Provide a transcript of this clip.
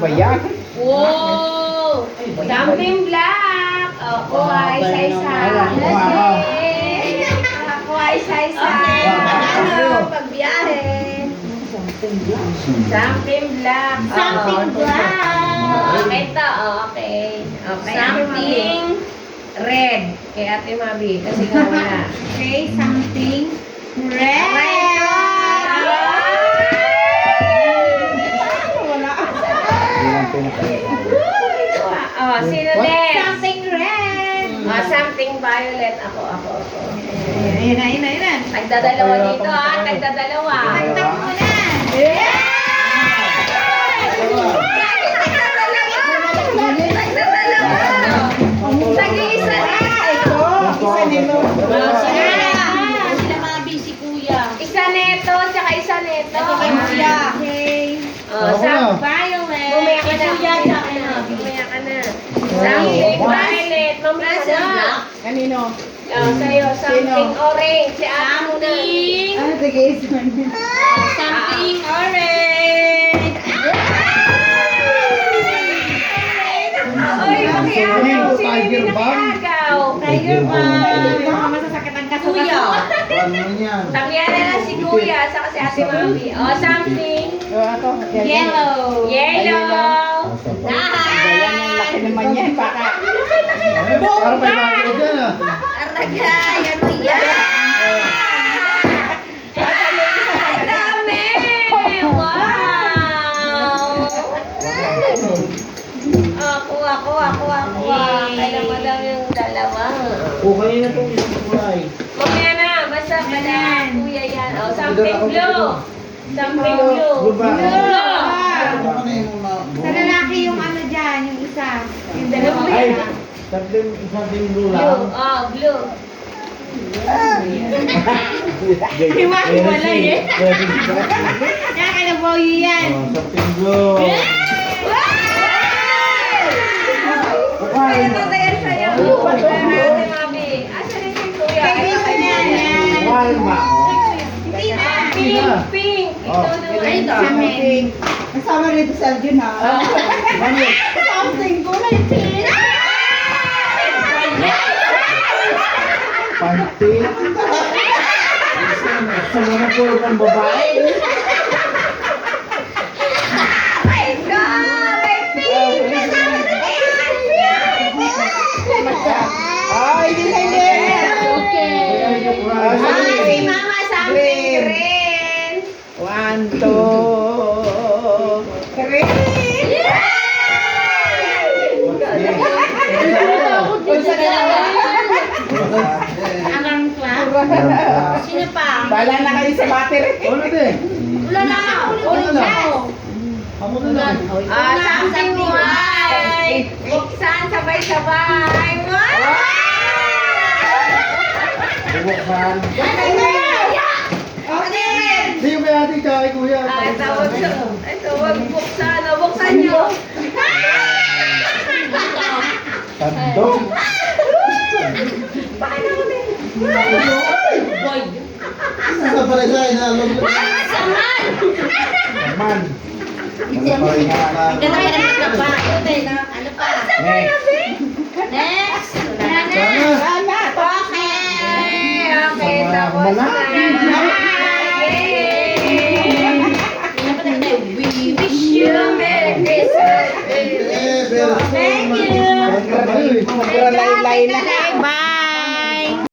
ba yan? Wow! Something black. Ako ay isa-isa. Ako ay isa-isa. Ano? Pagbiyahe. Something black. Something black. Okay to. Okay. Okay. Something red. Kay Ate Mabi. Kasi nga wala. Okay, something red. Oh, sino next? Something red. Oh, something violet. Ako. Ayan. Tagdadalawa dito ha. Tagdadalawa. Tagtag mo na. Tag-iisa na. Isa nito. Sila mga busy kuya. Isa neto, tsaka isa neto. Ito kay kuya. Okay. Oh, sa Violet. Bumaya ka na. Kuya, sa akin na. Bumaya ka na. Something violet. Mamaya ka na. Kanino? Oh, sa'yo. Something orange. Si Ate muna. Something. Something orange. Oy, makiagaw. Sino Tiger yung bomb? pinakaagaw? Tiger bomb. Baka masasakit ang kaso. Kuya. Ano yan? Taklihan na lang si Kuya, saka si Ate Mami. Oh, something. Ako. Yellow. Yellow. Ang laki naman yan. Baka. Parang may bago dyan ah. Aragay. Ano yan? Ang dami! Wow! Ako. Kailan mo daw yung dalawa. Okay na itong isang kulay. Mamaya na, basta pala Kuya yan. Oh, something blue. Something blue. Blue ba? Blue. Sa lalaki yung ano dyan, yung isa. Yung dalawa. Ay, something blue Blue. lang. Oh, blue. Hiwa-hiwalay eh. Kaya ka na boy yan. Something blue. Kaya tatayan sa'yo. Ate Mami. Asa rin si Kuya? Kaibigan niya. Yan. Walma. Hindi na. Pink. Oh. Ito naman. Something. Kasama rito sa Aljun ha. Ano? Something kulay pink. Panty. Sa mga puro pang babae. My God! May pink! Ay, hindi. Si Mama something green. 1, 2, 3. Angang class. Sino pa? Bala na kayo sa battery. Ano din? Wala na. Ano na? Amo na lang. Something white. Buksan sabay-sabay. Bubuksan. Hindi yung may ating kaya kuya. Ito, wag buksan. Buksan nyo. Tandok. Paano ko din? Sa pala siya, inalog. Saman! Naman. Ano pa rin nga na. Ano pa? Next. Next. Sana. Okay, tapos na. We wish you a Merry Christmas. Eh, pero. Thank you. Thank you. Pura laylay na. Bye.